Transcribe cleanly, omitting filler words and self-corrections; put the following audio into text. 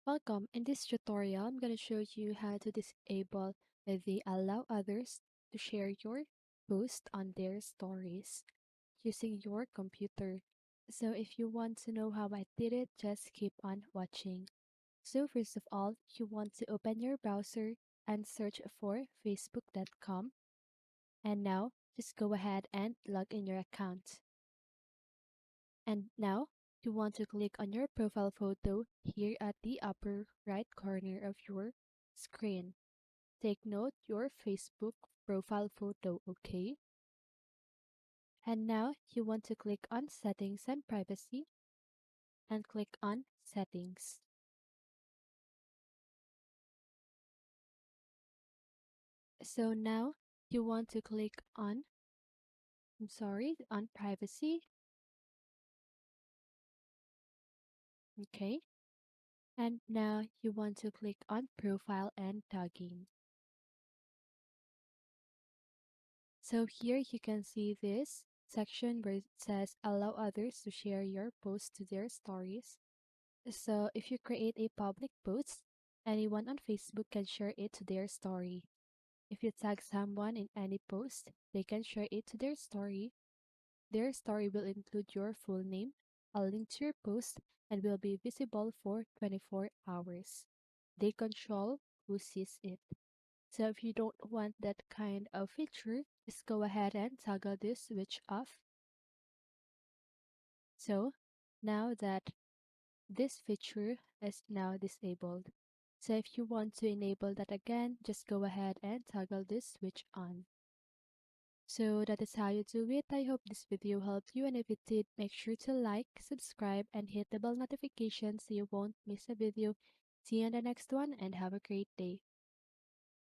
Welcome. In this tutorial, I'm going to show you how to disable the allow others to share your post on their stories using your computer. So if you want to know how I did it, just keep on watching. So first of all, you want to open your browser and search for facebook.com. And now just go ahead and log in your account. And now you want to click on your profile photo here at the upper right corner of your screen. Take note your Facebook profile photo, okay? And now you want to click on settings and privacy and click on settings. So now you want to click on, on privacy, okay? And now you want to click on profile and tagging. So here you can see this section where it says allow others to share your post to their stories. So if you create a public post, anyone on Facebook can share it to their story. If you tag someone in any post, they can share it to their story. Their story will include your full name, a link to your post, and will be visible for 24 hours. They control who sees it. So if you don't want that kind of feature, just go ahead and toggle this switch off. So now that this feature is now disabled. So if you want to enable that again, just go ahead and toggle this switch on. So that is how you do it. I hope this video helped you, and if it did, make sure to like, subscribe, and hit the bell notification so you won't miss a video. See you in the next one and have a great day.